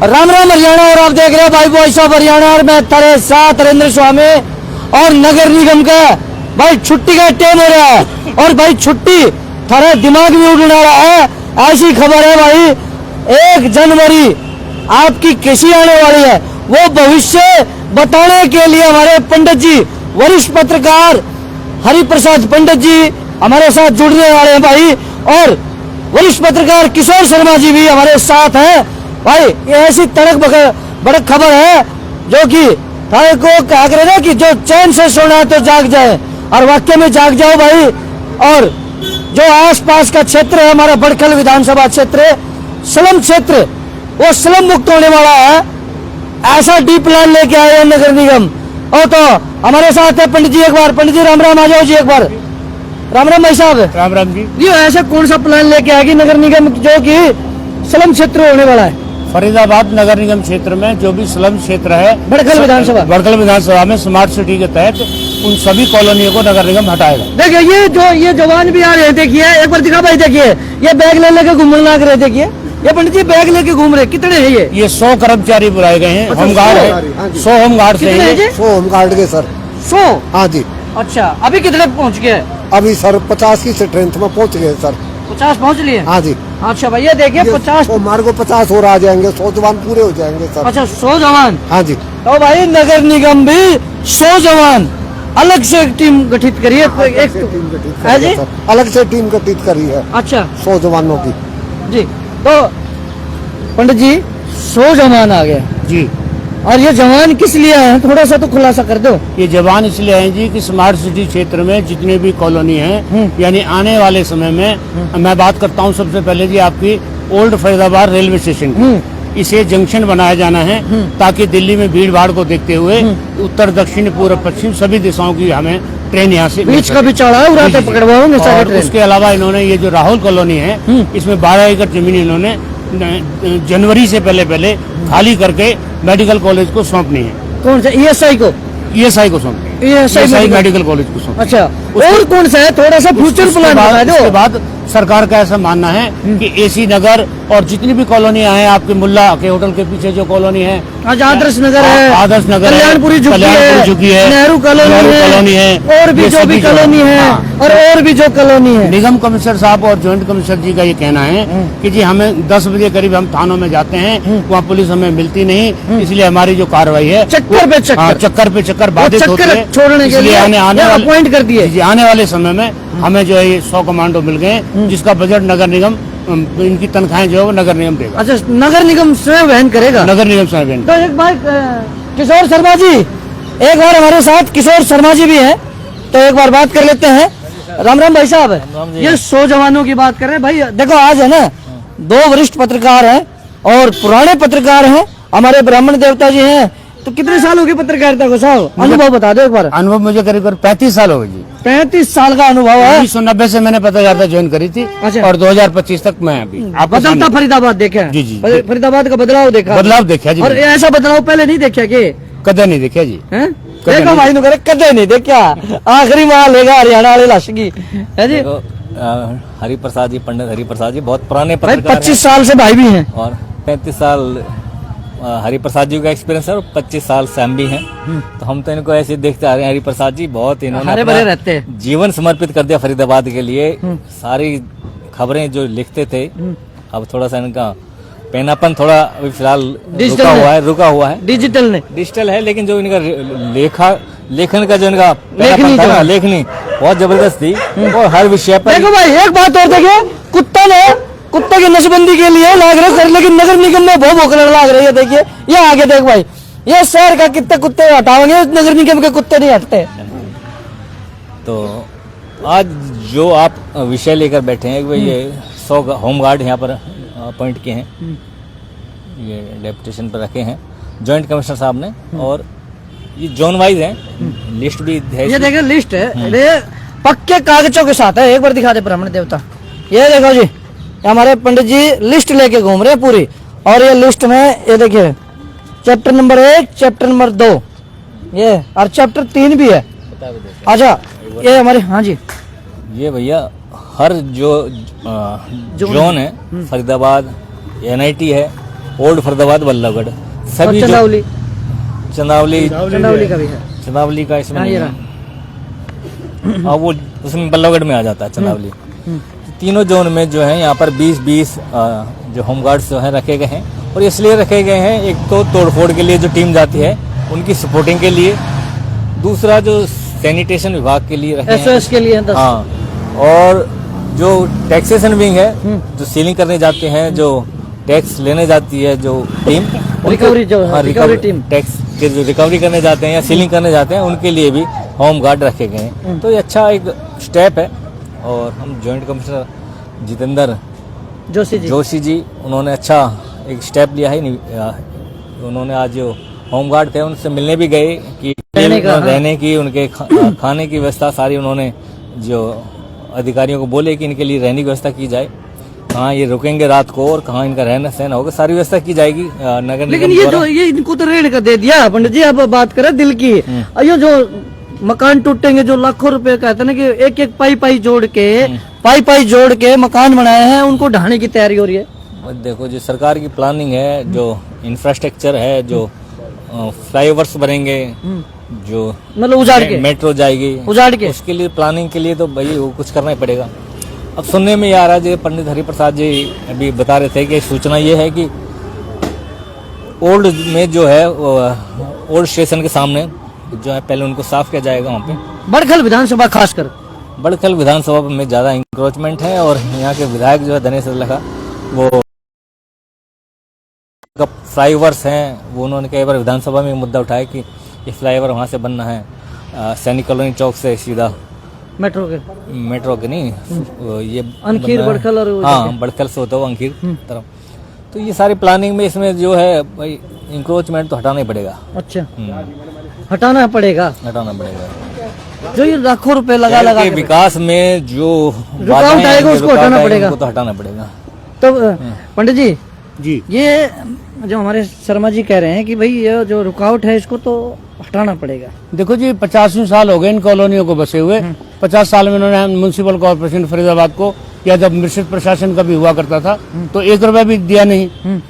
राम राम हरियाणा। और आप देख रहे हैं भाई वॉइस ऑफ हरियाणा और मैं तेरे साथ नरेंद्र स्वामी। और नगर निगम का भाई छुट्टी का टाइम हो रहा है और भाई छुट्टी थारा दिमाग में उड़ा रहा है। ऐसी खबर है भाई 1 जनवरी आपकी कैसी आने वाली है वो भविष्य बताने के लिए हमारे पंडित जी वरिष्ठ पत्रकार हरिप्रसाद पंडित जी हमारे साथ जुड़ने वाले हैं भाई। और वरिष्ठ पत्रकार किशोर शर्मा जी भी हमारे साथ हैं भाई। ये ऐसी तड़क भड़क खबर है जो कि थाने को कहा करे ना कि जो चैन से सोना है तो जाग जाए, और वाकई में जाग जाओ भाई। और जो आसपास का क्षेत्र है हमारा बड़खल विधानसभा क्षेत्र स्लम क्षेत्र, वो स्लम मुक्त होने वाला है। ऐसा डी प्लान लेके आए हैं नगर निगम। और तो हमारे साथ है पंडित जी। एक बार पंडित जी राम राम आ जाओ जी एक बार। राम राम भाई साहब। राम राम जी। ये ऐसा कौन सा प्लान लेके आएगी नगर निगम जो कि स्लम क्षेत्र होने वाला है? फरीदाबाद नगर निगम क्षेत्र में जो भी स्लम क्षेत्र है बड़खल विधानसभा में स्मार्ट सिटी के तहत उन सभी कॉलोनियों को नगर निगम हटाएगा। देखिए ये जवान भी आ रहे हैं, देखिए एक बार दिखा भाई। देखिए ये बैग ले लेके घूमने लग रहे। देखिए ये पंडित जी बैग लेके घूम रहे। कितने हैं ये? 100 कर्मचारी बुलाए गए हैं। होमगार्ड है 100 होमगार्ड से 100 होमगार्ड के सर। 100? हाँ जी। अच्छा अभी कितने पहुंच गए? अभी सर 50 की स्ट्रेंथ में पहुंच गए सर। 50 पहुंच लिए? हाँ जी। अच्छा भैया देखिए 50 हमारे को 50 और आ जाएंगे, 100 जवान पूरे हो जाएंगे सर। अच्छा 100 जवान। हाँ जी। तो भाई नगर निगम भी 100 जवान अलग से एक टीम गठित करिए। एक टीम गठित है करी जी? है सर, अलग से टीम गठित करी है। अच्छा 100 जवानों की जी। तो पंडित जी 100 जवान आ गए जी। और ये जवान किस लिए आए हैं थोड़ा सा तो खुलासा कर दो। ये जवान इसलिए हैं जी कि स्मार्ट सिटी क्षेत्र में जितने भी कॉलोनी हैं यानी आने वाले समय में मैं बात करता हूँ सबसे पहले जी आपकी ओल्ड फरीदाबाद रेलवे स्टेशन की। इसे जंक्शन बनाया जाना है ताकि दिल्ली में भीड़ भाड़ को देखते हुए उत्तर दक्षिण पूर्व पश्चिम सभी दिशाओं की हमें ट्रेन यहाँ से बीच का भी चढ़ा उड़ाते पकड़वाओगे सारे ट्रेन। उसके अलावा इन्होंने ये जो राहुल कॉलोनी है इसमें 12 एकड़ जमीन इन्होंने जनवरी से पहले खाली करके मेडिकल कॉलेज को सौंपनी है। कौन सा? ईएसआई को? ईएसआई को सौंपनी है। ईएसआई मेडिकल कॉलेज को सौंपनी। अच्छा और कौन सा है थोड़ा सा फ्यूचर प्लान बता दो। उसके बाद सरकार का ऐसा मानना है कि एसी नगर और जितनी भी कॉलोनियां हैं आपके मुल्ला के होटल के पीछे जो कॉलोनी है आदर्श नगर है, आदर्श नगर, कल्याणपुरी झुकी है, नेहरू कॉलोनी है और भी जो भी कॉलोनी है और भी जो कॉलोनी है। निगम कमिश्नर साहब और जॉइंट कमिश्नर जी का ये कहना है कि जी हमें 10 बजे करीब हम थानों में जाते हैं, वहाँ पुलिस हमें मिलती नहीं, इसलिए हमारी जो कार्रवाई है चक्कर पे चक्कर बाधित होती है। छोड़ने के लिए अपॉइंट कर दिए। आने वाले समय में हमें जो है 100 कमांडो मिल गए जिसका बजट नगर निगम इनकी तनख्वाहें जो है वो नगर निगम देगा। अच्छा नगर निगम स्वयं वहन करेगा? नगर निगम स्वयं वहन। तो एक बार किशोर शर्मा जी एक बार हमारे साथ किशोर शर्मा जी भी हैं तो एक बार बात कर लेते हैं। राम राम भाई साहब। ये 100 जवानों की बात कर रहे हैं भाई। देखो आज है ना 2 वरिष्ठ पत्रकार हैं और पुराने पत्रकार हैं हमारे ब्राह्मण देवता जी हैं। तो कितने साल हो गए पत्रकारिता को साहब? अनुभव बता दो एक बार। अनुभव मुझे करीब 35 साल हो गए जी। 35 साल का अनुभव है। 1990 से मैंने पत्रकारिता ज्वाइन करी थी। अच्छा। और 2025 तक मैं अभी बदलता फरीदाबाद देखा? जी जी। फरीदाबाद का बदलाव देखा जी। और ऐसा बदलाव पहले नहीं देखा कि कदे नहीं देखा जी। देखो भाई नु करे कदे नहीं देखा। आखिरी माल लेगा हरियाणा वाले लाश की है जी। हरिप्रसाद जी, पंडित हरिप्रसाद जी बहुत पुराने भाई पत्रकार 25 साल से भाई भी हैं और 35 साल हरिप्रसाद जी का एक्सपीरियंस है और 25 साल सैम भी हैं। तो हम तो इनको ऐसे देखते आ रहे हैं। हरिप्रसाद जी बहुत इन्होंने हरे भरे रहते हैं। जीवन समर्पित कर दिया फरीदाबाद के लिए। सारी खबरें जो लिखते थे अब थोड़ा सा इनका पेनापन थोड़ा अभी फिलहाल रुका हुआ है। डिजिटल है लेकिन जो इनका लेखन का जो इनका पेनापन था ना, लेखनी बहुत जबरदस्त थी और हर विषय पर। देखो भाई एक बात और देखिए, कुत्ते की नशबंदी के लिए लाग रहे कर, लेकिन नगर निगम में भो भोकने लाग रही है। देखिए ये आगे देख भाई, ये शहर का कितने कुत्ते हटाओगे, नगर निगम के कुत्ते नहीं हटते। तो आज जो आप विषय लेकर बैठे हैं वो ये 100 होमगार्ड यहाँ पर अपॉइंट किए हैं, ये डेपुटेशन पर रखे हैं जॉइंट कमिश्नर साहब ने। और ये जोन वाइज है, लिस्ट भी है। ये देखिए लिस्ट है, ये पक्के कागजों के साथ है। एक बार दिखा दे ब्राह्मण देवता। ये देखो जी हमारे पंडित जी लिस्ट लेके घूम रहे हैं पूरी। और ये लिस्ट में ये देखिए चैप्टर नंबर 1, चैप्टर नंबर 2 ये और चैप्टर 3 भी है। अच्छा ये हमारे हाँ जी ये भैया हर जो जोन है फरीदाबाद NIT है ओल्ड फरीदाबाद, बल्लभगढ़, सभी जो चंदौली चंदौली का भी है। चंदौली का इसमें हाँ, नहीं ये है। अब वो उसमें बल्लभगढ़ में आ जाता है चंदौली। तीनों जोन में जो है यहाँ पर 20-20 जो होमगार्ड्स जो है रखे गए हैं, और इसलिए रखे गए हैं, एक तो तोड़फोड़ के लिए जो टीम जाती है उनकी सपोर्टिंग के लिए, दूसरा जो सैनिटेशन विभाग के लिए रखे हैं, SOS के लिए 10। हाँ, और जो टैक्सेशन विंग है, जो सीलिंग करने जाते हैं, जो टैक्स लेने जाती है जो टीम, रिकवरी जो है, हाँ, रिकवरी टीम। टैक्स के जो रिकवरी करने जाते हैं या सीलिंग करने जाते हैं, उनके लिए भी होम गार्ड रखे गए हैं। तो ये अच्छा एक स्टेप है, और हम जॉइंट कमिश्नर जितेंद्र जोशी जी उन्होंने अच्छा एक स्टेप लिया है। उन्होंने आज जो होम गार्ड थे उनसे मिलने भी गए कि रहने की, उनके खाने की व्यवस्था सारी उन्होंने जो अधिकारियों को बोले कि इनके लिए रहने की व्यवस्था की जाए, कहाँ ये रुकेंगे रात को और कहाँ इनका रहना सहना होगा, सारी व्यवस्था की जाएगी नगर निगम लेकिन ये इनको तो रेड कर दे दिया पंडित जी। अब बात करें दिल की, ये जो मकान टूटेंगे, जो लाखों रुपए कहते हैं ना कि एक एक पाई जोड़ के मकान बनाए हैं, उनको ढाने की तैयारी हो रही है। देखो, जो सरकार की प्लानिंग है, जो इंफ्रास्ट्रक्चर है, जो फ्लाईओवर्स बनेंगे, जो मतलब उजाड़ के मेट्रो जाएगी, उजाड़ के, उसके लिए प्लानिंग के लिए तो भाई वो कुछ करना ही पड़ेगा। अब सुनने में आ रहा है, पंडित हरिप्रसाद जी अभी बता रहे थे कि सूचना ये है कि ओल्ड में जो है ओल्ड स्टेशन के सामने जो है पहले उनको साफ किया जाएगा। वहाँ पे बड़खल विधानसभा, खासकर बड़खल विधानसभा में ज्यादा इंक्रोचमेंट है, और यहाँ के विधायक जो है दिनेश लखा, वो फ्लाईओवर्स हैं, वो उन्होंने कई बार विधानसभा में मुद्दा उठाया कि ये फ्लाईओवर वहाँ से बनना है, सैनिक कॉलोनी चौक से सीधा मेट्रो के नहीं, ये अंखीर बड़खल, और हाँ, बड़खल से होता हुआ अंखीर तरफ। तो ये सारी प्लानिंग में इसमें जो है भाई इंक्रोचमेंट तो हटाना ही पड़ेगा। अच्छा, हटाना पड़ेगा जो ये लाखों रुपए लगा के विकास में जो रुकावट आएगा उसको हटाना पड़ेगा, तो हटाना पड़ेगा। तो पंडित जी, ये जो हमारे शर्मा जी कह रहे हैं कि भाई ये जो रुकावट है इसको तो हटाना पड़ेगा। देखो जी, 85 साल हो गए इन कॉलोनियों को बसे हुए। 50 साल में इन्होंने म्युनिसिपल कॉर्पोरेशन फरीदाबाद को, या जब मिश्रित प्रशासन का भी हुआ करता था, तो 1 रुपया भी दिया नहीं।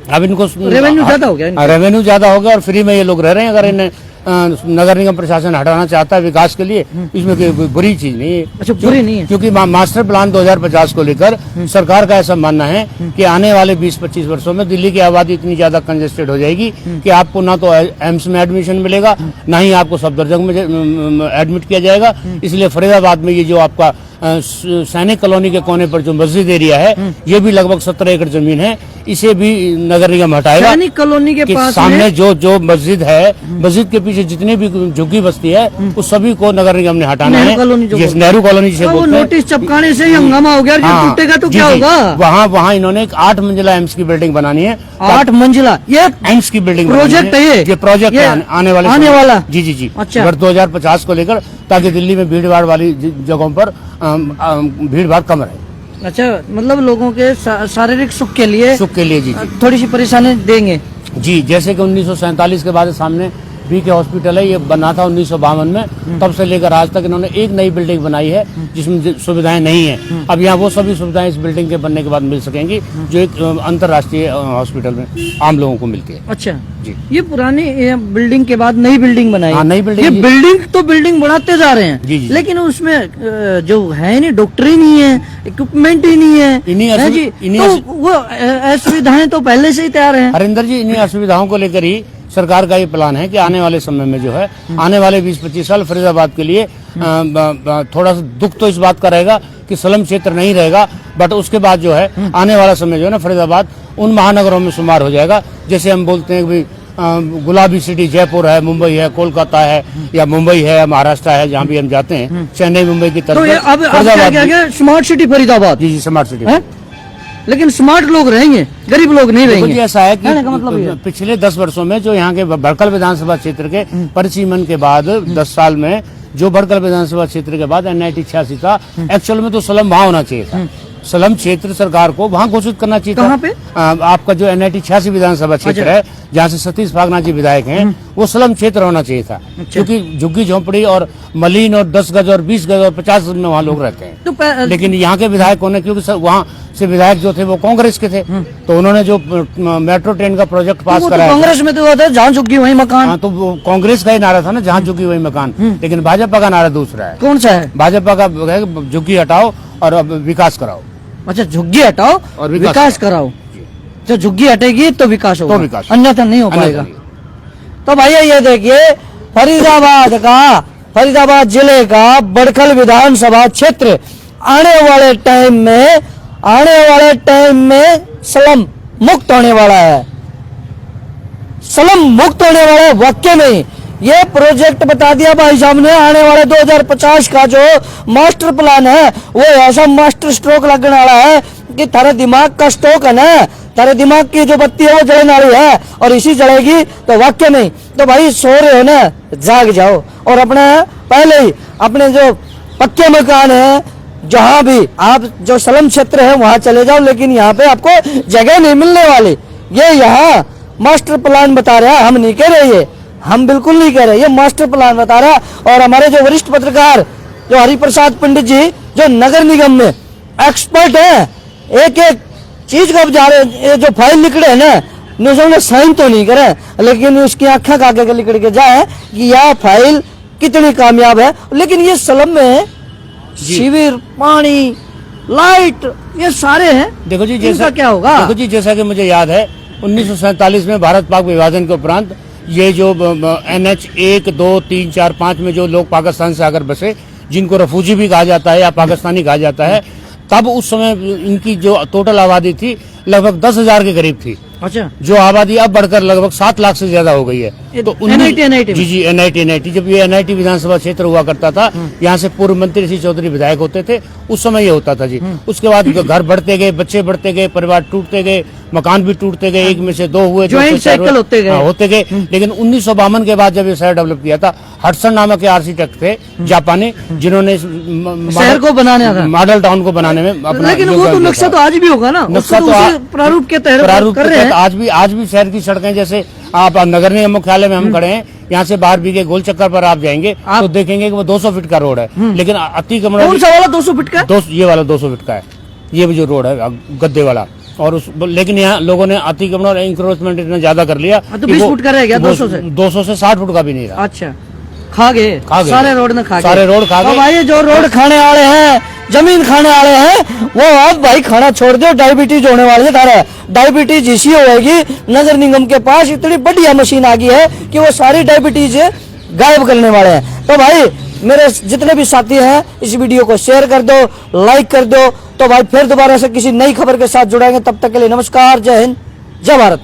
अब इनको रेवेन्यू ज्यादा हो गया, रेवेन्यू ज्यादा हो गया, और फ्री में ये लोग रह रहे हैं। अगर इन्हें नगर निगम प्रशासन हटाना चाहता है विकास के लिए, इसमें कोई बुरी चीज नहीं है। अच्छा, बुरी नहीं है, क्योंकि मास्टर प्लान 2050 को लेकर सरकार का ऐसा मानना है कि आने वाले 20-25 वर्षों में दिल्ली की आबादी इतनी ज्यादा कंजेस्टेड हो जाएगी कि आपको ना तो एम्स में एडमिशन मिलेगा, ना ही आपको सफदरजंग में एडमिट किया जाएगा। इसलिए फरीदाबाद में ये जो आपका सैनिक कॉलोनी के कोने पर जो मस्जिद एरिया है, ये भी लगभग 17 एकड़ जमीन है, इसे भी नगर निगम हटाएगा। सैनिक कॉलोनी के पास सामने जो मस्जिद है, मस्जिद के पीछे जितनी भी झुग्गी बस्ती है, उस सभी को नगर निगम ने हटाना है। नेहरू कॉलोनी जिसे बोलते हैं। नोटिस चिपकाने से ही हंगामा हो गया, टूटेगा तो क्या होगा। वहाँ इन्होंने एक 8 मंजिला एम्स की बिल्डिंग बनानी है। 8 मंजिला ये एम्स की बिल्डिंग प्रोजेक्ट है, ये प्रोजेक्ट आने वाला जी। अच्छा, वर्ष 2050 को लेकर, ताकि दिल्ली में भीड़ भाड़ वाली जगहों पर भीड़ भाड़ कम रहे। अच्छा, मतलब लोगों के शारीरिक सुख के लिए जी थोड़ी सी परेशानी देंगे जी। जैसे कि 1947 के बाद सामने बीके हॉस्पिटल है, ये बना था 1952 में, तब से लेकर आज तक इन्होंने एक नई बिल्डिंग बनाई है जिसमें सुविधाएं नहीं है। अब यहाँ वो सभी सुविधाएं इस बिल्डिंग के बनने के बाद मिल सकेंगी जो एक अंतर्राष्ट्रीय हॉस्पिटल में आम लोगों को मिलती है। अच्छा जी, ये पुरानी बिल्डिंग के बाद नई बिल्डिंग बनाई। हाँ, नई बिल्डिंग। ये बिल्डिंग बढ़ाते जा रहे हैं जी, लेकिन उसमें जो है नहीं, डॉक्टर ही नहीं है, इक्विपमेंट ही नहीं है जी, तो वो असुविधाएं तो पहले से ही तैयार है। हरिंदर जी, इन्हीं असुविधाओं को लेकर ही सरकार का ये प्लान है कि आने वाले समय में जो है, आने वाले 20-25 साल फरीदाबाद के लिए थोड़ा सा दुख तो इस बात का रहेगा कि स्लम क्षेत्र नहीं रहेगा, बट उसके बाद जो है आने वाला समय जो है ना, फरीदाबाद उन महानगरों में शुमार हो जाएगा। जैसे हम बोलते हैं कि गुलाबी सिटी जयपुर है, मुंबई है, कोलकाता है, या मुंबई है, महाराष्ट्र है, जहाँ भी हम जाते हैं, चेन्नई मुंबई की तरफ। तो अब क्या स्मार्ट सिटी फरीदाबाद? जी, स्मार्ट सिटी। लेकिन स्मार्ट लोग रहेंगे, गरीब लोग नहीं रहेंगे। ऐसा है कि मतलब पिछले 10 वर्षों में जो यहाँ के बड़कल विधानसभा क्षेत्र के परिसीमन के बाद 10 साल में जो बड़कल विधानसभा क्षेत्र के बाद NIT 86 था, एक्चुअल में तो स्लम वहाँ होना चाहिए था। स्लम क्षेत्र सरकार को वहाँ घोषित करना चाहिए था। कहाँ पे? आपका जो NIT 86 विधानसभा क्षेत्र है, जहाँ से सतीश फागना जी विधायक हैं, वो स्लम क्षेत्र होना चाहिए था, क्योंकि झुग्गी झोंपड़ी और मलिन और 10 गज और 20 गज और 50 गज में वहाँ लोग रहते हैं। तो लेकिन यहाँ के विधायकों ने, क्योंकि वहाँ से विधायक जो थे वो कांग्रेस के थे, तो उन्होंने जो मेट्रो ट्रेन का प्रोजेक्ट पास वो तो कराया, कांग्रेस में तो हुआ था, जहाँ झुग्गी वहीं मकान। हाँ, तो वो कांग्रेस का ही नारा था ना, जहाँ झुग्गी वही मकान। लेकिन भाजपा का नारा दूसरा है। कौन सा है? भाजपा का है झुग्गी हटाओ और अब विकास कराओ। अच्छा, झुग्गी हटाओ और विकास कराओ। जब झुग्गी हटेगी तो विकास होगा, तो विकास, अन्यथा नहीं हो पाएगा। तो भैया ये देखिए, फरीदाबाद जिले का बड़खल विधानसभा क्षेत्र आने वाले टाइम में स्लम मुक्त होने वाला है। स्लम मुक्त होने वाला है वाकई में। ये प्रोजेक्ट बता दिया भाई साहब ने, आने वाले 2050 का जो मास्टर प्लान है वो ऐसा मास्टर स्ट्रोक लगने वाला है कि थारे दिमाग का स्टोक है ना, तारे दिमाग की जो बत्ती है वो जलने वाली है, और इसी जलेगी तो वाक्य नहीं। तो भाई सो रहे हो ना, जाग जाओ और अपने पहले ही अपने जो पक्के मकान है, जहां भी आप जो स्लम क्षेत्र है वहां चले जाओ, लेकिन यहाँ पे आपको जगह नहीं मिलने वाली। ये यहाँ मास्टर प्लान बता रहा है, हम नहीं कह रहे, ये हम बिल्कुल नहीं कह रहे, ये मास्टर प्लान बता रहा है। और हमारे जो वरिष्ठ पत्रकार जो हरिप्रसाद पंडित जी, जो नगर निगम में एक्सपर्ट है, एक एक चीज को जा रहे, ये जो फाइल निकले है ना, ने साइन तो नहीं करे, लेकिन उसकी आंखें आगे के निकल के जाए कि यह फाइल कितनी कामयाब है। लेकिन ये स्लम में शिविर, पानी, लाइट, ये सारे हैं। देखो जी, इनका जैसा क्या होगा? देखो जी, जैसा कि मुझे याद है 1947 में भारत पाक विभाजन के उपरांत ये जो NH 1, 2, 3, 4, 5 में जो लोग पाकिस्तान से आकर बसे, जिनको रफूजी भी कहा जाता है या पाकिस्तानी कहा जाता है, तब उस समय इनकी जो टोटल आबादी थी लगभग 10,000 के करीब थी। अच्छा, जो आबादी अब बढ़कर लगभग 7 लाख से ज्यादा हो गई है। तो NIT जी NIT जब ये NIT विधानसभा क्षेत्र हुआ करता था, यहाँ से पूर्व मंत्री श्री चौधरी विधायक होते थे, उस समय ये होता था जी। उसके बाद घर बढ़ते गए, बच्चे बढ़ते गए, परिवार टूटते गए, मकान भी टूटते गए, एक में से 2 हुए, ज्वाइंट साइकिल होते गए। लेकिन 1952 के बाद जब ये शहर डेवलप किया था, हडसन नामक के आर्किटेक्ट थे जापानी, जिन्होंने शहर को बनाने था, मॉडल टाउन को बनाने में अपना, लेकिन वो तो नक्शा तो आज भी होगा ना, नक्शा तो प्रारूप के तहत कर रहे हैं। आज भी शहर की सड़कें, जैसे आप नगर निगम मुख्यालय में हम खड़े हैं, यहाँ से बाहर भी के गोल चक्कर पर आप जाएंगे तो देखेंगे कि वो 200 फीट का रोड है। लेकिन अतिक्रमण, कौन सा वाला 200 फीट का? ये वाला 200 फीट का है, ये भी जो रोड है गद्दे वाला। और लेकिन यहाँ लोगों ने अतिक्रमण और इंक्रोचमेंट इतना ज्यादा कर लिया, तो 20 फुट का रह गया, 200 से 60 फुट का भी नहीं रहा। अच्छा, खा गए सारे रोड ने, सारे रोड खा गए। भाई जो रोड खाने वाले हैं, जमीन खाने वाले हैं, वो अब भाई खाना छोड़ दो, डायबिटीज होने वाली है। तारा डायबिटीज इसी होगी, नगर निगम के पास इतनी बढ़िया मशीन आ गई है कि वो सारी डायबिटीज गायब करने वाले हैं। तो भाई मेरे जितने भी साथी हैं, इस वीडियो को शेयर कर दो, लाइक कर दो। तो भाई फिर दोबारा से किसी नई खबर के साथ जुड़ेंगे, तब तक के लिए नमस्कार, जय हिंद, जय भारत।